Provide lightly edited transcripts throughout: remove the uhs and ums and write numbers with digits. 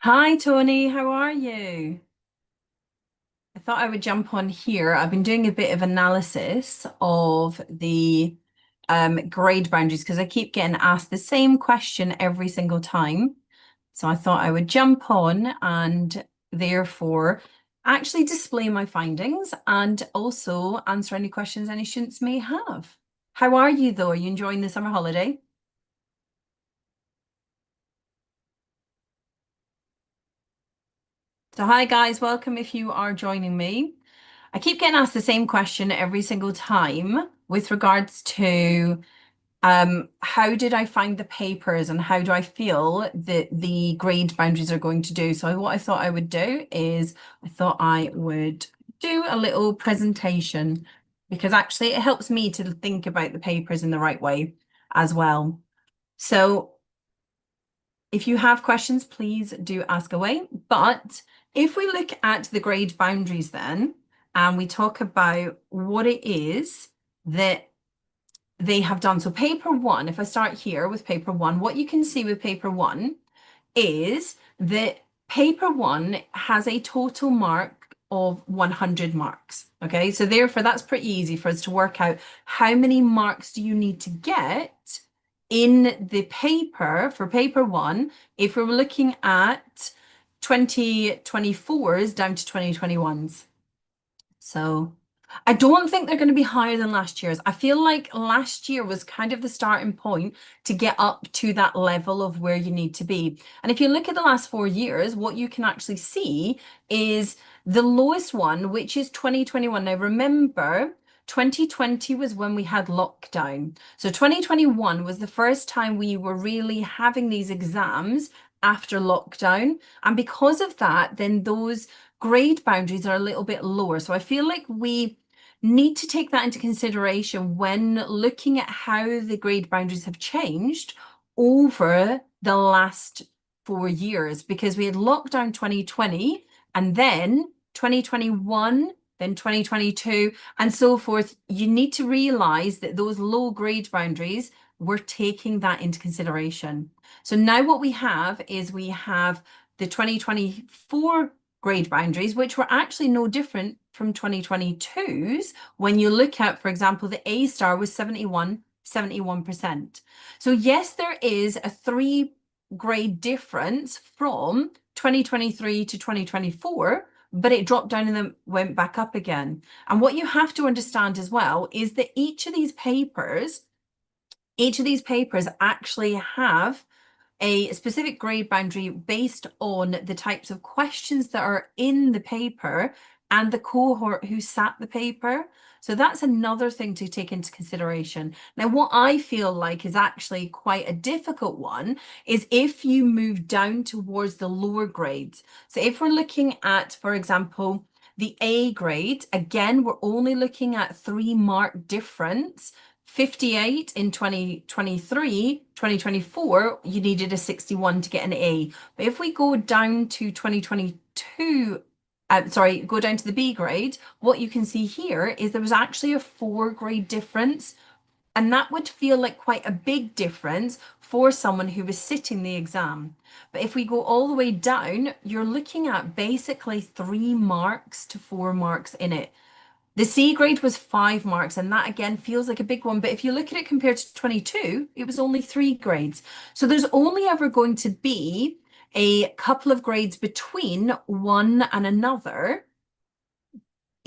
Hi, Tony. How are you? I thought I would jump on here. I've been doing a bit of analysis of the grade boundaries because I keep getting asked the same question every single time. So I thought I would jump on and therefore actually display my findings and also answer any questions any students may have. How are you, though? Are you enjoying the summer holiday? So, hi guys, welcome if you are joining me. I keep getting asked the same question every single time with regards to how did I find the papers and how do I feel that the grade boundaries are going to do? So, what I thought I would do is I thought I would do a little presentation because actually it helps me to think about the papers in the right way as well. So, if you have questions, please do ask away. But if we look at the grade boundaries then, and we talk about what it is that they have done. So paper one, if I start here with paper one, what you can see with paper one is that paper one has a total mark of 100 marks. Okay, so therefore that's pretty easy for us to work out how many marks do you need to get in the paper for paper one if we were looking at 2024s down to 2021s. So I don't think they're going to be higher than last year's. I feel like last year was kind of the starting point to get up to that level of where you need to be. And if you look at the last 4 years, what you can actually see is the lowest one, which is 2021. Now remember, 2020 was when we had lockdown. So 2021 was the first time we were really having these exams after lockdown. And because of that, then those grade boundaries are a little bit lower. So I feel like we need to take that into consideration when looking at how the grade boundaries have changed over the last 4 years, because we had lockdown 2020 and then 2021, then 2022, and so forth. You need to realize that those low grade boundaries, we're taking that into consideration. So now what we have is we have the 2024 grade boundaries, which were actually no different from 2022's when you look at, for example, the A star was 71%. So yes, there is a 3 grade difference from 2023 to 2024, but it dropped down and then went back up again. And what you have to understand as well is that each of these papers actually have a specific grade boundary based on the types of questions that are in the paper and the cohort who sat the paper. So that's another thing to take into consideration. Now, what I feel like is actually quite a difficult one is if you move down towards the lower grades. So if we're looking at, for example, the A grade, again, we're only looking at 3 mark difference. 58 in 2023, 2024, you needed a 61 to get an A. But if we go down to 2022, go down to the B grade, what you can see here is there was actually a 4 grade difference. And that would feel like quite a big difference for someone who was sitting the exam. But if we go all the way down, you're looking at basically 3 marks to 4 marks in it. The C grade was 5 marks, and that again feels like a big one. But if you look at it compared to 22, it was only 3 grades. So there's only ever going to be a couple of grades between one and another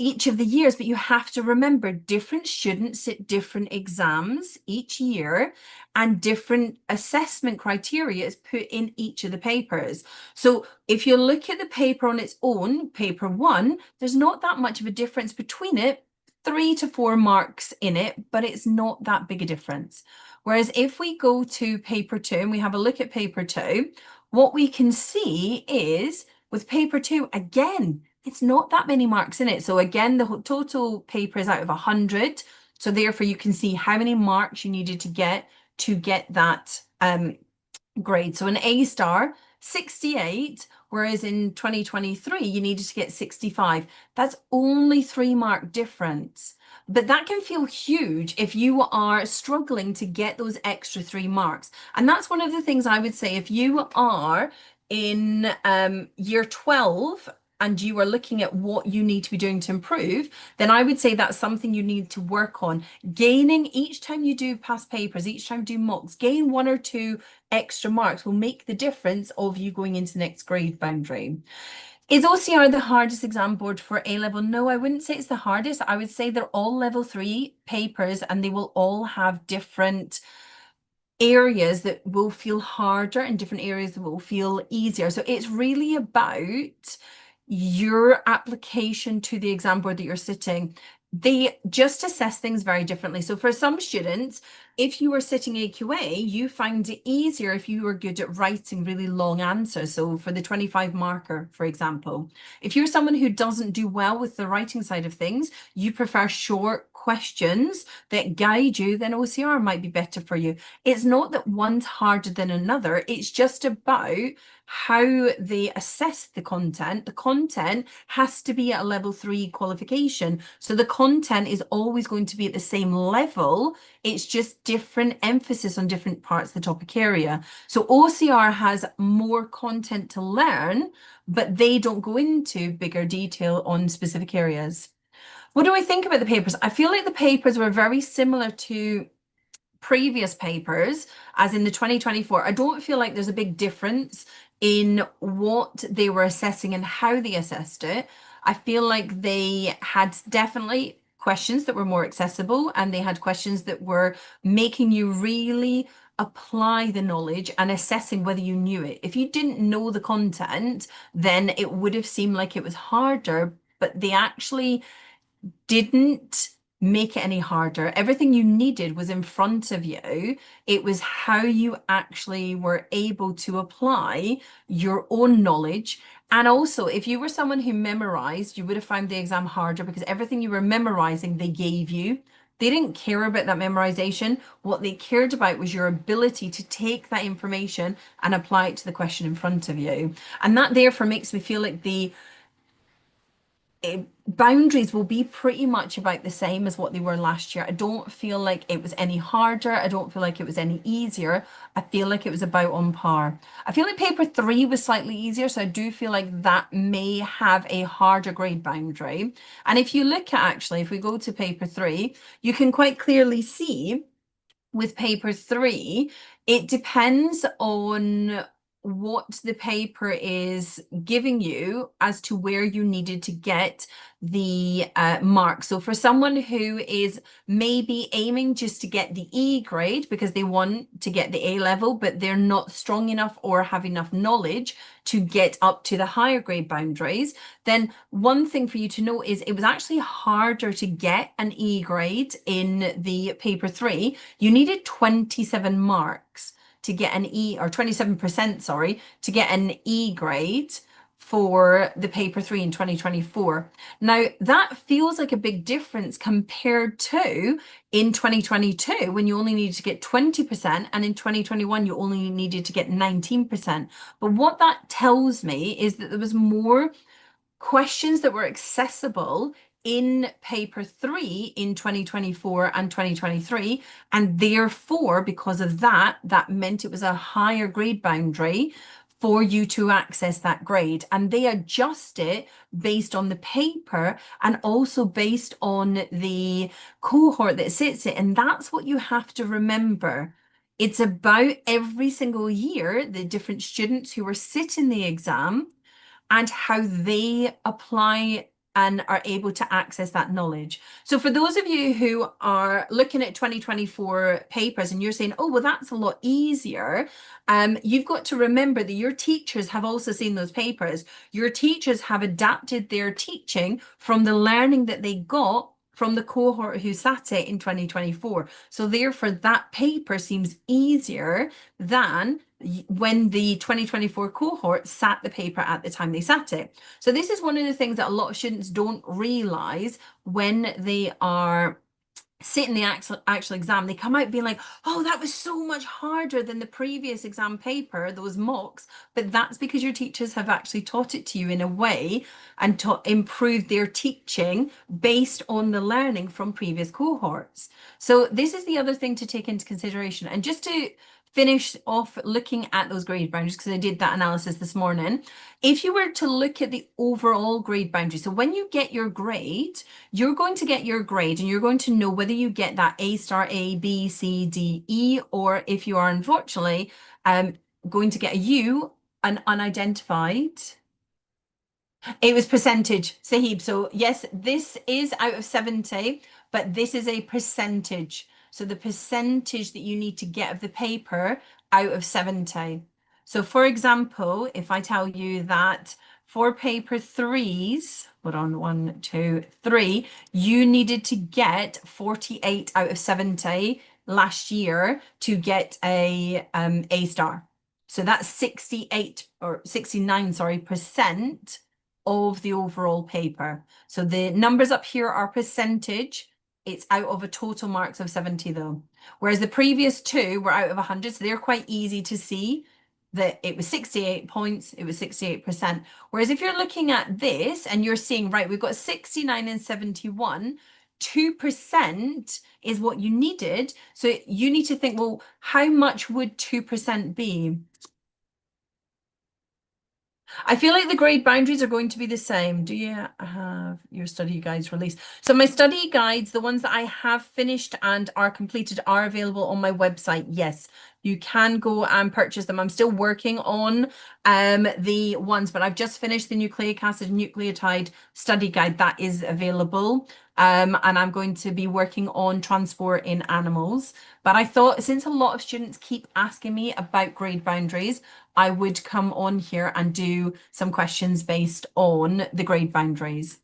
each of the years, but you have to remember different students sit different exams each year and different assessment criteria is put in each of the papers. So if you look at the paper on its own, paper one, there's not that much of a difference between it, 3 to 4 marks in it, but it's not that big a difference. Whereas if we go to paper two and we have a look at paper two, what we can see is with paper two, again, it's not that many marks in it. So again, the total paper is out of 100. So therefore you can see how many marks you needed to get that grade. So an A star, 68, whereas in 2023 you needed to get 65. That's only 3 mark difference. But that can feel huge if you are struggling to get those extra 3 marks. And that's one of the things I would say if you are in year 12 and you are looking at what you need to be doing to improve, then I would say that's something you need to work on. Gaining each time you do past papers, each time you do mocks, gain 1 or 2 extra marks will make the difference of you going into next grade boundary. Is OCR the hardest exam board for A level? No, I wouldn't say it's the hardest. I would say they're all level 3 papers and they will all have different areas that will feel harder and different areas that will feel easier. So it's really about your application to the exam board that you're sitting. They just assess things very differently. So for some students, if you were sitting AQA, you find it easier if you were good at writing really long answers. So for the 25 marker, for example, if you're someone who doesn't do well with the writing side of things, you prefer short questions that guide you, then OCR might be better for you. It's not that one's harder than another. It's just about how they assess the content. The content has to be at a level 3 qualification. So the content is always going to be at the same level. It's just different emphasis on different parts of the topic area. So OCR has more content to learn, but they don't go into bigger detail on specific areas. What do I think about the papers? I feel like the papers were very similar to previous papers, as in the 2024. I don't feel like there's a big difference in what they were assessing and how they assessed it. I feel like they had definitely questions that were more accessible and they had questions that were making you really apply the knowledge and assessing whether you knew it. If you didn't know the content, then it would have seemed like it was harder, but they actually didn't make it any harder. Everything you needed was in front of you. It was how you actually were able to apply your own knowledge. And also, if you were someone who memorized, you would have found the exam harder because everything you were memorizing, they gave you. They didn't care about that memorization. What they cared about was your ability to take that information and apply it to the question in front of you. And that therefore makes me feel like the boundaries will be pretty much about the same as what they were last year. I don't feel like it was any harder. I don't feel like it was any easier. I feel like it was about on par. I feel like paper 3 was slightly easier, so I do feel like that may have a harder grade boundary. And if you look at actually, if we go to paper 3, you can quite clearly see with paper 3, it depends on what the paper is giving you as to where you needed to get the mark. So for someone who is maybe aiming just to get the E grade because they want to get the A level, but they're not strong enough or have enough knowledge to get up to the higher grade boundaries, then one thing for you to know is it was actually harder to get an E grade in the paper 3. You needed 27 marks to get an E, or 27%, sorry, to get an E grade for the paper 3 in 2024. Now, that feels like a big difference compared to in 2022 when you only needed to get 20%, and in 2021 you only needed to get 19%. But what that tells me is that there was more questions that were accessible in paper 3 in 2024 and 2023, and therefore because of that, that meant it was a higher grade boundary for you to access that grade. And they adjust it based on the paper and also based on the cohort that sits it. And that's what you have to remember. It's about every single year, the different students who are sitting the exam and how they apply and are able to access that knowledge. So for those of you who are looking at 2024 papers and you're saying, oh, well, that's a lot easier, you've got to remember that your teachers have also seen those papers. Your teachers have adapted their teaching from the learning that they got from the cohort who sat it in 2024. So therefore, that paper seems easier than when the 2024 cohort sat the paper at the time they sat it. So this is one of the things that a lot of students don't realize when they are sitting the actual exam. They come out being like, oh, that was so much harder than the previous exam paper, those mocks. But that's because your teachers have actually taught it to you in a way and improved their teaching based on the learning from previous cohorts. So this is the other thing to take into consideration. And just to finish off looking at those grade boundaries because I did that analysis this morning. If you were to look at the overall grade boundary, so when you get your grade, you're going to get your grade and you're going to know whether you get that A star, A, B, C, D, E, or if you are unfortunately going to get a U, an unidentified. It was percentage, Sahib. So yes, this is out of 70, but this is a percentage. So the percentage that you need to get of the paper out of 70. So for example, if I tell you that for paper threes, hold on, 1, 2, 3, you needed to get 48 out of 70 last year to get A star. So that's 68 or 69, sorry, percent of the overall paper. So the numbers up here are percentage. It's out of a total marks of 70 though. Whereas the previous two were out of 100. So they're quite easy to see that it was 68 points, it was 68%. Whereas if you're looking at this and you're seeing, right, we've got 69 and 71, 2% is what you needed. So you need to think, well, how much would 2% be? I feel like the grade boundaries are going to be the same. Do you have your study guides released? So my study guides, the ones that I have finished and are completed, are available on my website. Yes, you can go and purchase them. I'm still working on the ones, but I've just finished the nucleic acid nucleotide study guide that is available. And I'm going to be working on transport in animals. But I thought since a lot of students keep asking me about grade boundaries, I would come on here and do some questions based on the grade boundaries.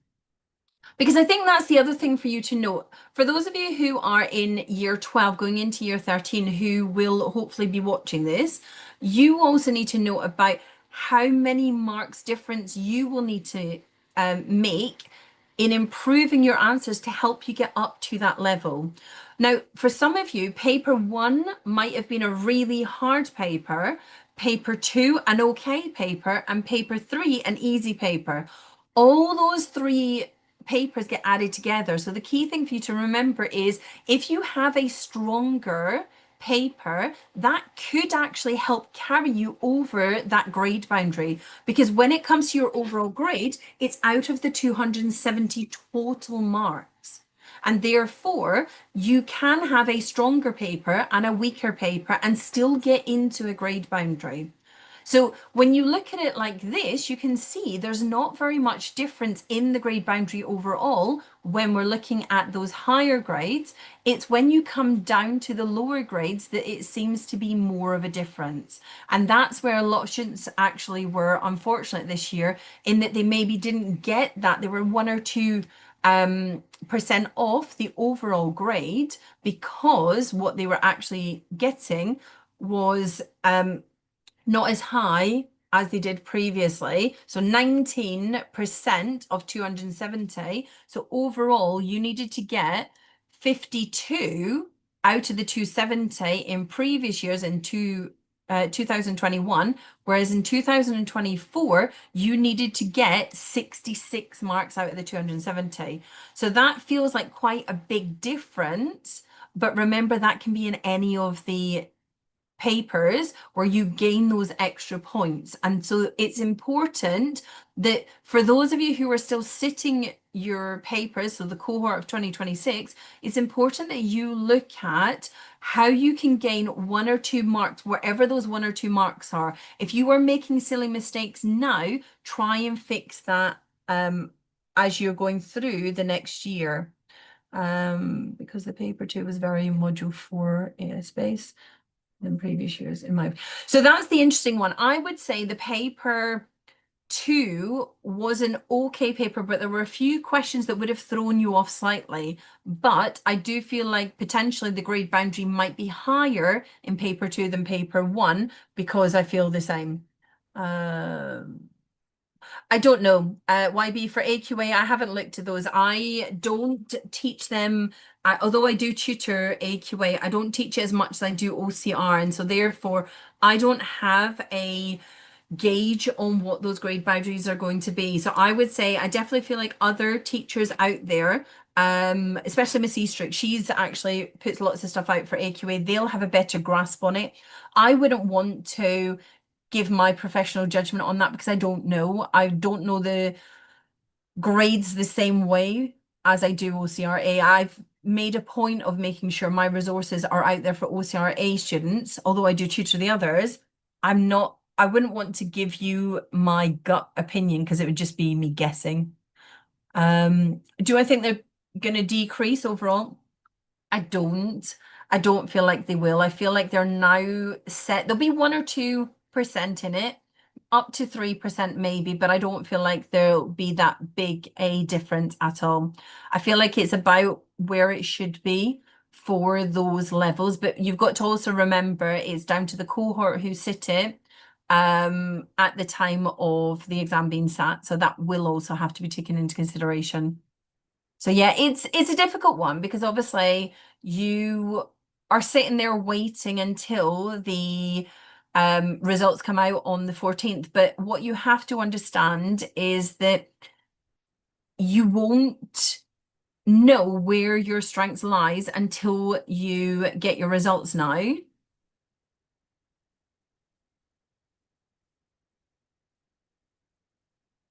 Because I think that's the other thing for you to note. For those of you who are in year 12 going into year 13 who will hopefully be watching this, you also need to know about how many marks difference you will need to make in improving your answers to help you get up to that level. Now, for some of you, paper 1 might have been a really hard paper, paper 2 an okay paper, and paper 3 an easy paper. All those 3 papers get added together. So the key thing for you to remember is if you have a stronger paper, that could actually help carry you over that grade boundary, because when it comes to your overall grade, it's out of the 270 total marks. And therefore, you can have a stronger paper and a weaker paper and still get into a grade boundary. So when you look at it like this, you can see there's not very much difference in the grade boundary overall when we're looking at those higher grades. It's when you come down to the lower grades that it seems to be more of a difference. And that's where a lot of students actually were unfortunate this year, in that they maybe didn't get that. They were 1 or 2 percent off the overall grade because what they were actually getting was not as high as they did previously. So 19% of 270. So overall, you needed to get 52 out of the 270 in previous years in 2021, whereas in 2024, you needed to get 66 marks out of the 270. So that feels like quite a big difference. But remember, that can be in any of the papers where you gain those extra points. And so it's important that for those of you who are still sitting your papers, so the cohort of 2026, it's important that you look at how you can gain 1 or 2 marks, wherever those 1 or 2 marks are. If you are making silly mistakes now, try and fix that as you're going through the next year. Because the paper 2 was very module 4 space than previous years in my. So that's the interesting one. I would say the paper 2 was an okay paper, but there were a few questions that would have thrown you off slightly. But I do feel like potentially the grade boundary might be higher in paper 2 than paper 1 because I feel the same. I don't know. YB for AQA, I haven't looked at those. I don't teach them, although I do tutor AQA, I don't teach it as much as I do OCR. And so therefore, I don't have a gauge on what those grade boundaries are going to be. So I would say I definitely feel like other teachers out there, especially Miss Eastrick, she's actually puts lots of stuff out for AQA. They'll have a better grasp on it. I wouldn't want to give my professional judgment on that because I don't know. I don't know the grades the same way as I do OCRA. I've made a point of making sure my resources are out there for OCRA students, although I do tutor the others. I wouldn't want to give you my gut opinion because it would just be me guessing. Do I think they're going to decrease overall? I don't. I don't feel like they will. I feel like they're now set. There'll be 1 or 2% in it, up to 3% maybe, but I don't feel like there'll be that big a difference at all. I feel like it's about where it should be for those levels, but you've got to also remember it's down to the cohort who sit it at the time of the exam being sat. So that will also have to be taken into consideration. So yeah, it's a difficult one because obviously you are sitting there waiting until the results come out on the 14th. But what you have to understand is that you won't know where your strengths lies until you get your results now.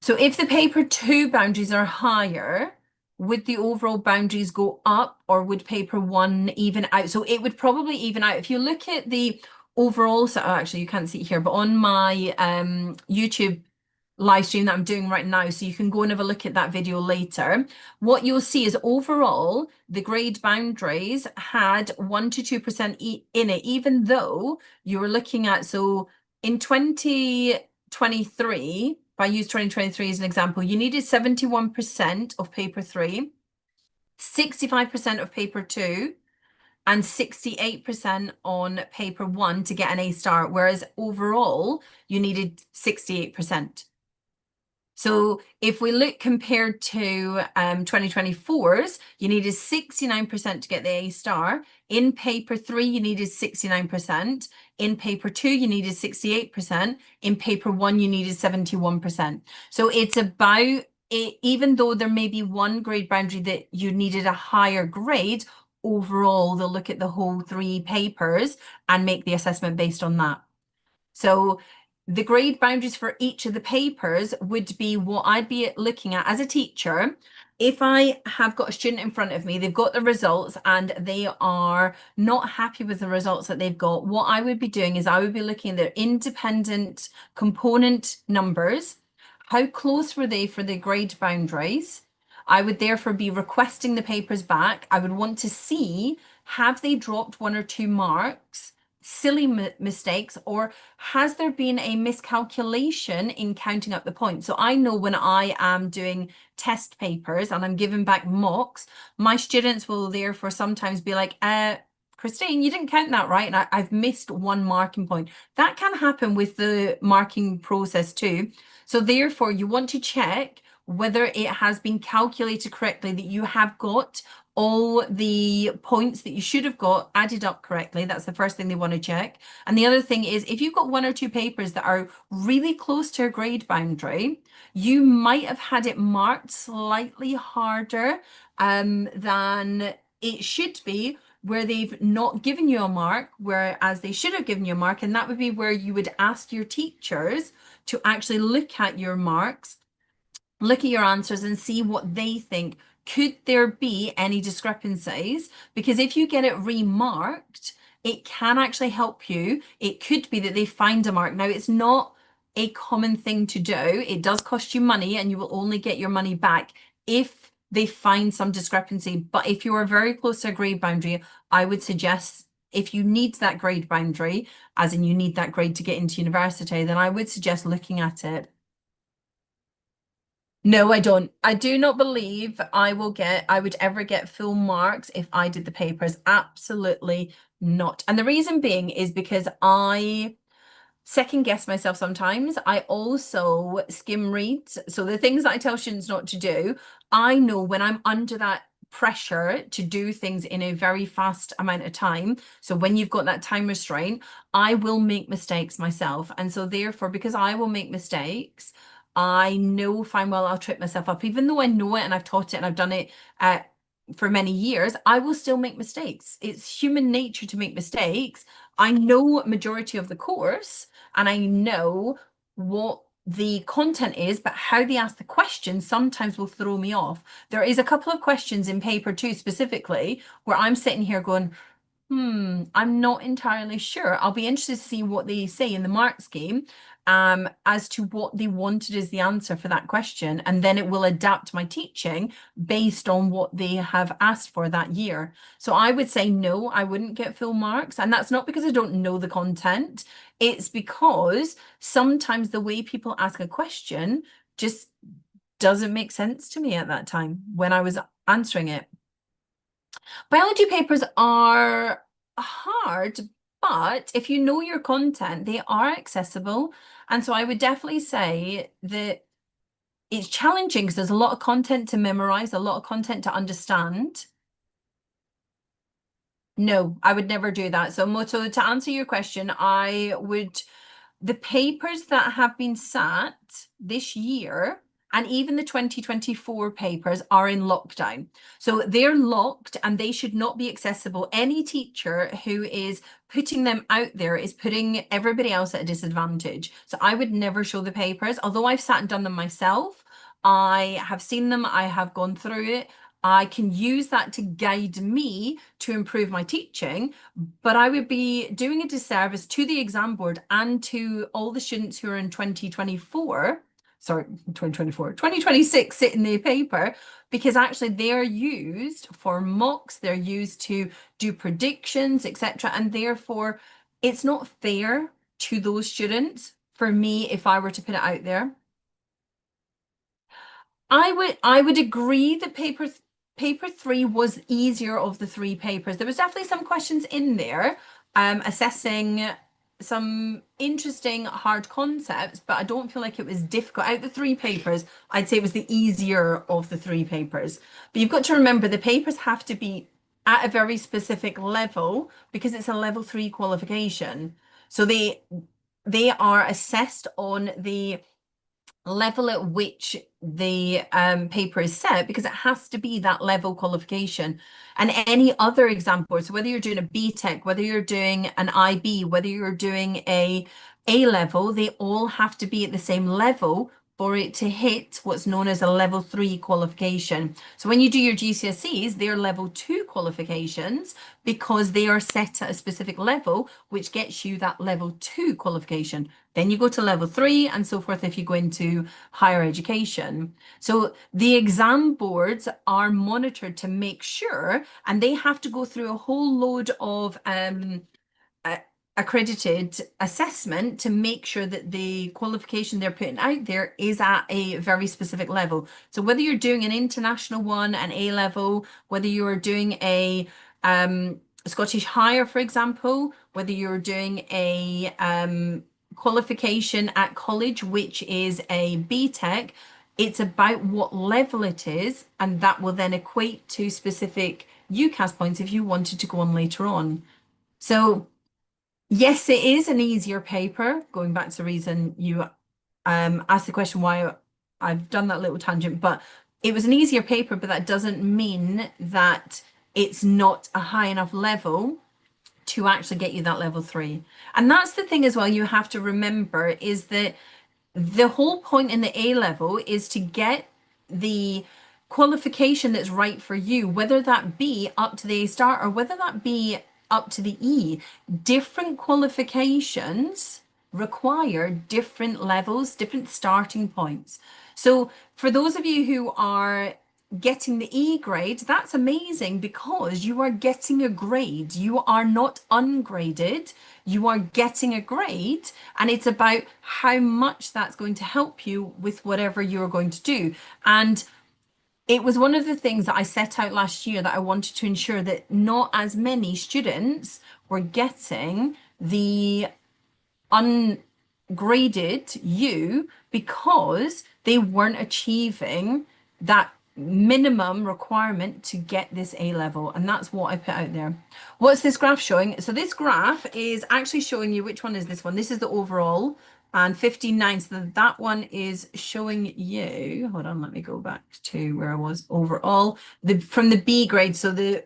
So if the paper two boundaries are higher, would the overall boundaries go up or would paper one even out? So it would probably even out. If you look at the overall, so actually you can't see it here, but on my YouTube live stream that I'm doing right now, so you can go and have a look at that video later. What you'll see is overall, the grade boundaries had 1 to 2% in it, even though you were looking at, so in 2023, if I use 2023 as an example, you needed 71% of paper three, 65% of paper two, and 68% on paper one to get an A star, whereas overall you needed 68%. So if we look compared to 2024's, you needed 69% to get the A star. In paper three, you needed 69%. In paper two, you needed 68%. In paper one, you needed 71%. So it's about it, even though there may be one grade boundary that you needed a higher grade, overall, they'll look at the whole three papers and make the assessment based on that. So the grade boundaries for each of the papers would be what I'd be looking at as a teacher. If I have got a student in front of me, they've got the results and they are not happy with the results that they've got, what I would be doing is I would be looking at their independent component numbers. How close were they for the grade boundaries? I would therefore be requesting the papers back. I would want to see, have they dropped 1 or 2 marks? Silly mistakes, or has there been a miscalculation in counting up the points? So I know when I am doing test papers and I'm giving back mocks, my students will therefore sometimes be like, Christine, you didn't count that right, and I've missed 1 marking point. That can happen with the marking process too. So therefore you want to check whether it has been calculated correctly, that you have got all the points that you should have got added up correctly. That's the first thing they want to check. And the other thing is, if you've got 1 or 2 papers that are really close to a grade boundary, you might have had it marked slightly harder than it should be, where they've not given you a mark, whereas they should have given you a mark. And that would be where you would ask your teachers to actually look at your marks, look at your answers and see what they think. Could there be any discrepancies? Because if you get it remarked, it can actually help you. It could be that they find a mark. Now, it's not a common thing to do. It does cost you money and you will only get your money back if they find some discrepancy. But if you are very close to a grade boundary, I would suggest, if you need that grade boundary, as in you need that grade to get into university, then I would suggest looking at it. No, I don't. I do not believe I would ever get full marks if I did the papers. Absolutely not. And the reason being is because I second guess myself sometimes. I also skim read. So the things that I tell students not to do, I know when I'm under that pressure to do things in a very fast amount of time. So when you've got that time restraint, I will make mistakes myself. And so therefore, because I will make mistakes, I know fine well I'll trip myself up, even though I know it and I've taught it and I've done it for many years, I will still make mistakes. It's human nature to make mistakes. I know majority of the course and I know what the content is, but how they ask the questions sometimes will throw me off. There is a couple of questions in paper two specifically where I'm sitting here going, I'm not entirely sure. I'll be interested to see what they say in the mark scheme as to what they wanted as the answer for that question. And then it will adapt my teaching based on what they have asked for that year. So I would say no, I wouldn't get full marks. And that's not because I don't know the content. It's because sometimes the way people ask a question just doesn't make sense to me at that time when I was answering it. Biology papers are hard, but if you know your content, they are accessible. And so I would definitely say that it's challenging because there's a lot of content to memorize, a lot of content to understand. No, I would never do that. So, Moto, to answer your question, the papers that have been sat this year and even the 2024 papers are in lockdown. So they're locked and they should not be accessible. Any teacher who is putting them out there is putting everybody else at a disadvantage. So I would never show the papers. Although I've sat and done them myself, I have seen them, I have gone through it. I can use that to guide me to improve my teaching, but I would be doing a disservice to the exam board and to all the students who are in 2026 sitting their paper, because actually they're used for mocks, they're used to do predictions, etc. And therefore it's not fair to those students for me if I were to put it out there. I would agree that paper three was easier of the three papers. There was definitely some questions in there, assessing some interesting hard concepts, but I don't feel like it was difficult. Out of the three papers, I'd say it was the easier of the three papers. But you've got to remember the papers have to be at a very specific level because it's a level three qualification. So they are assessed on the level at which the paper is set, because it has to be that level qualification. And any other example, so whether you're doing a BTEC, whether you're doing an IB, whether you're doing A level, they all have to be at the same level for it to hit what's known as a level three qualification. So when you do your GCSEs, they're level two qualifications because they are set at a specific level, which gets you that level two qualification. Then you go to level three and so forth if you go into higher education. So the exam boards are monitored to make sure, and they have to go through a whole load of accredited assessment to make sure that the qualification they're putting out there is at a very specific level. So whether you're doing an international one, an A level, whether you're doing a Scottish Higher, for example, whether you're doing a qualification at college, which is a BTEC, it's about what level it is, and that will then equate to specific UCAS points if you wanted to go on later on. So yes, it is an easier paper, going back to the reason you asked the question why I've done that little tangent, but it was an easier paper, but that doesn't mean that it's not a high enough level to actually get you that level three. And that's the thing as well you have to remember, is that the whole point in the A level is to get the qualification that's right for you, whether that be up to the A star or whether that be up to the E. Different qualifications require different levels, different starting points. So for those of you who are getting the E grade, that's amazing because you are getting a grade. You are not ungraded. You are getting a grade, and it's about how much that's going to help you with whatever you're going to do. And it was one of the things that I set out last year, that I wanted to ensure that not as many students were getting the ungraded U because they weren't achieving that minimum requirement to get this A level, and that's what I put out there. What's this graph showing? So this graph is actually showing you, which one is this one? This is the overall, and 15.9. So that one is showing you, hold on, let me go back to where I was overall, from the B grade. So the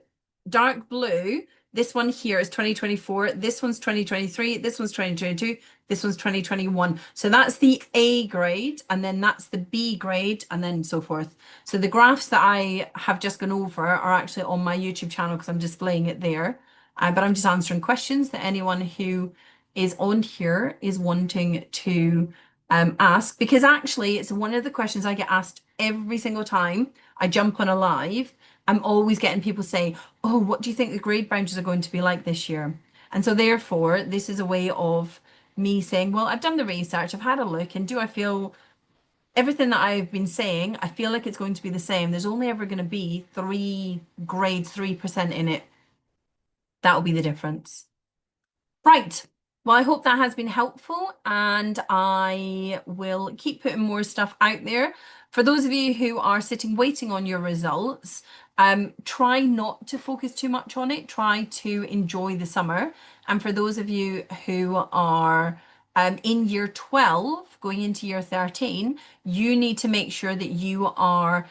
dark blue, this one here is 2024, this one's 2023, this one's 2022, this one's 2021. So that's the A grade, and then that's the B grade, and then so forth. So the graphs that I have just gone over are actually on my YouTube channel because I'm displaying it there. But I'm just answering questions that anyone who is on here is wanting to ask, because actually it's one of the questions I get asked every single time I jump on a live. I'm always getting people say, oh, what do you think the grade boundaries are going to be like this year? And so therefore, this is a way of me saying, well, I've done the research, I've had a look, and do I feel everything that I've been saying, I feel like it's going to be the same. There's only ever going to be 3% in it. That'll be the difference. Right. Well, I hope that has been helpful, and I will keep putting more stuff out there. For those of you who are sitting waiting on your results, try not to focus too much on it. Try to enjoy the summer. And for those of you who are in year 12, going into year 13, you need to make sure that you are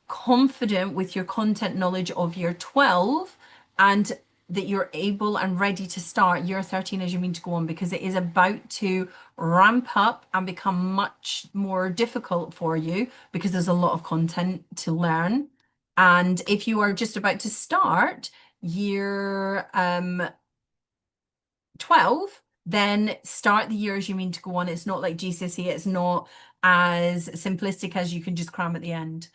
confident with your content knowledge of year 12, and that you're able and ready to start year 13 as you mean to go on, because it is about to ramp up and become much more difficult for you because there's a lot of content to learn. And if you are just about to start year 12, then start the year as you mean to go on. It's not like GCSE, it's not as simplistic as you can just cram at the end.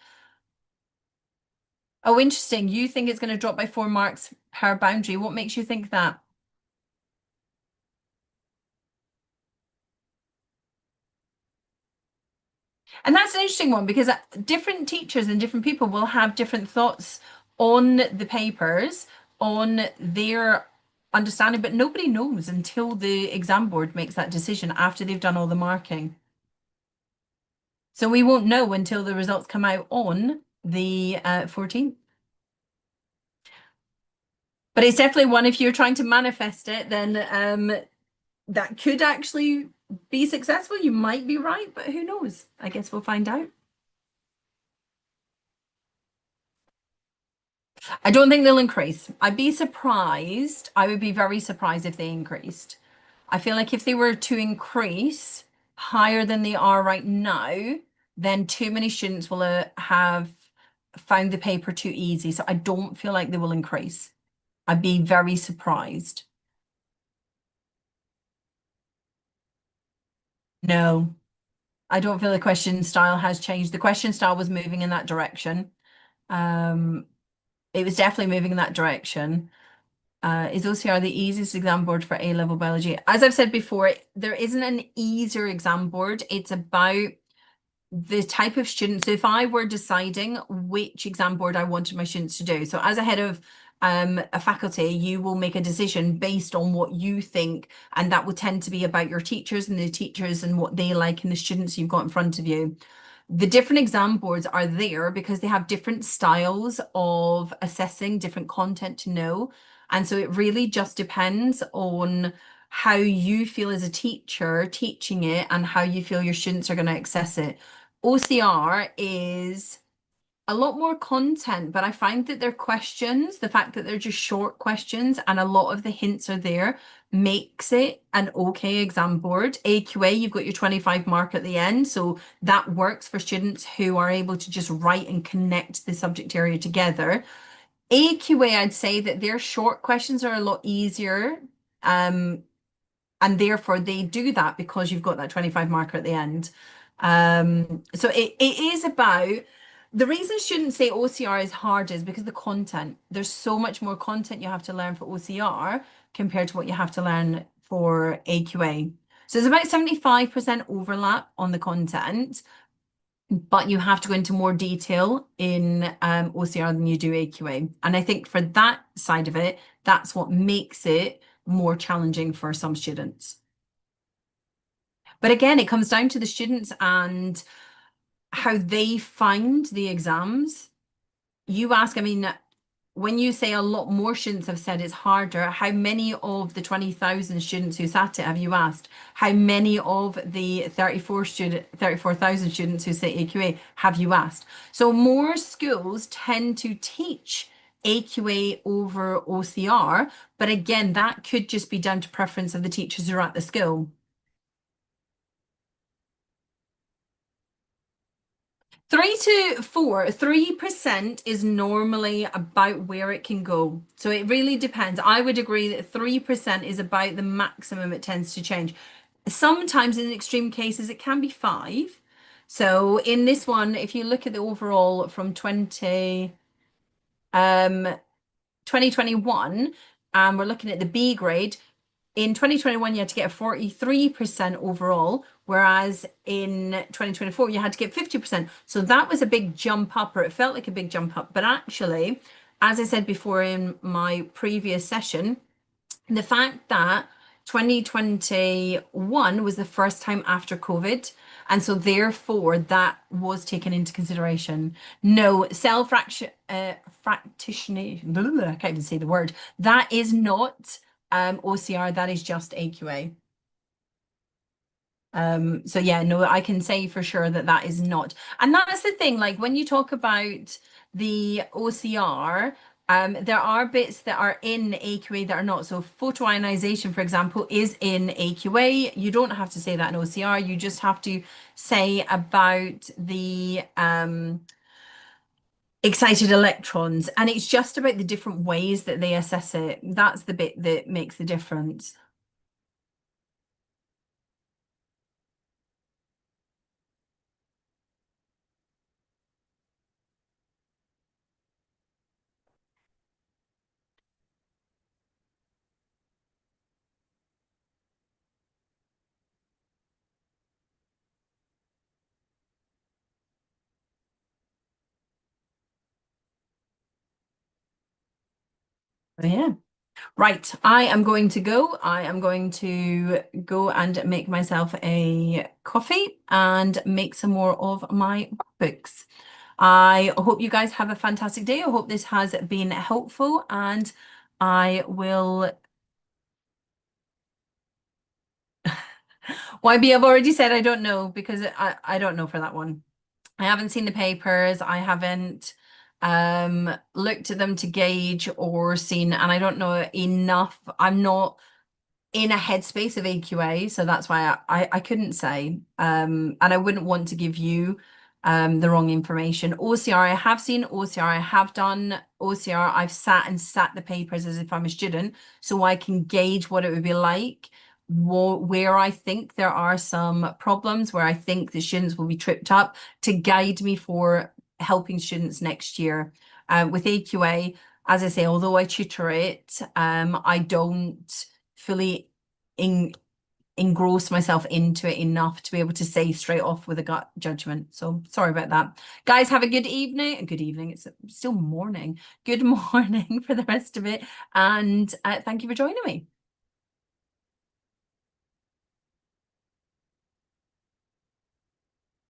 Oh, interesting. You think it's going to drop by 4 marks per boundary. What makes you think that? And that's an interesting one, because different teachers and different people will have different thoughts on the papers, on their understanding, but nobody knows until the exam board makes that decision after they've done all the marking. So we won't know until the results come out on the 14th. But it's definitely one, if you're trying to manifest it, then that could actually be successful. You might be right, but who knows? I guess we'll find out. I don't think they'll increase. I'd be surprised. I would be very surprised if they increased. I feel like if they were to increase higher than they are right now, then too many students will have found the paper too easy. So I don't feel like they will increase. I'd be very surprised. No, I don't feel the question style has changed. The question style was moving in that direction. Um, it was definitely moving in that direction. Is OCR the easiest exam board for A-level biology? As I've said before, there isn't an easier exam board. It's about the type of student. So if I were deciding which exam board I wanted my students to do, so as a head of a faculty, you will make a decision based on what you think, and that will tend to be about your teachers and the teachers and what they like and the students you've got in front of you. The different exam boards are there because they have different styles of assessing, different content to know. And so it really just depends on how you feel as a teacher teaching it and how you feel your students are going to access it. OCR is a lot more content, but I find that their questions, the fact that they're just short questions and a lot of the hints are there, makes it an okay exam board. AQA, you've got your 25 mark at the end, so that works for students who are able to just write and connect the subject area together. AQA, I'd say that their short questions are a lot easier. And therefore they do that because you've got that 25 marker at the end. So it is about, the reason students say OCR is hard is because the content, there's so much more content you have to learn for OCR compared to what you have to learn for AQA. So there's about 75% overlap on the content, but you have to go into more detail in OCR than you do AQA. And I think for that side of it, that's what makes it more challenging for some students. But again, it comes down to the students and how they find the exams. you ask, I mean, when you say a lot more students have said it's harder, how many of the 20,000 students who sat it have you asked? How many of the 34,000 students who say AQA have you asked? So more schools tend to teach AQA over OCR, but again, that could just be down to preference of the teachers who are at the school. 3 to 4, 3% is normally about where it can go. So it really depends. I would agree that 3% is about the maximum it tends to change. Sometimes in extreme cases, it can be 5. So in this one, if you look at the overall from 2021, and we're looking at the B grade, in 2021, you had to get a 43% overall, whereas in 2024, you had to get 50%. So that was a big jump up, or it felt like a big jump up. But actually, as I said before in my previous session, the fact that 2021 was the first time after COVID, and so therefore that was taken into consideration. No, fractionation, I can't even say the word. That is not OCR, that is just AQA. So yeah, no, I can say for sure that that is not. And that's the thing, like when you talk about the OCR, there are bits that are in AQA that are not. So photoionization, for example, is in AQA. You don't have to say that in OCR. You just have to say about the excited electrons. And it's just about the different ways that they assess it. That's the bit that makes the difference. So, yeah. Right, I am going to go. I am going to go and make myself a coffee and make some more of my books. I hope you guys have a fantastic day. I hope this has been helpful, and I will. YB, I've already said I don't know because I don't know for that one. I haven't seen the papers. I haven't looked at them to gauge or seen, and I don't know enough. I'm not in a headspace of AQA, so that's why I couldn't say. And I wouldn't want to give you the wrong information. OCR, I have seen OCR, I have done OCR, I've sat and sat the papers as if I'm a student, so I can gauge what it would be like, where I think there are some problems, where I think the students will be tripped up to guide me for helping students next year. With AQA, as I say, although I tutor it, I don't fully engross myself into it enough to be able to say straight off with a gut judgment. So sorry about that. Guys, have a good evening. Good evening. It's still morning. Good morning for the rest of it. And thank you for joining me.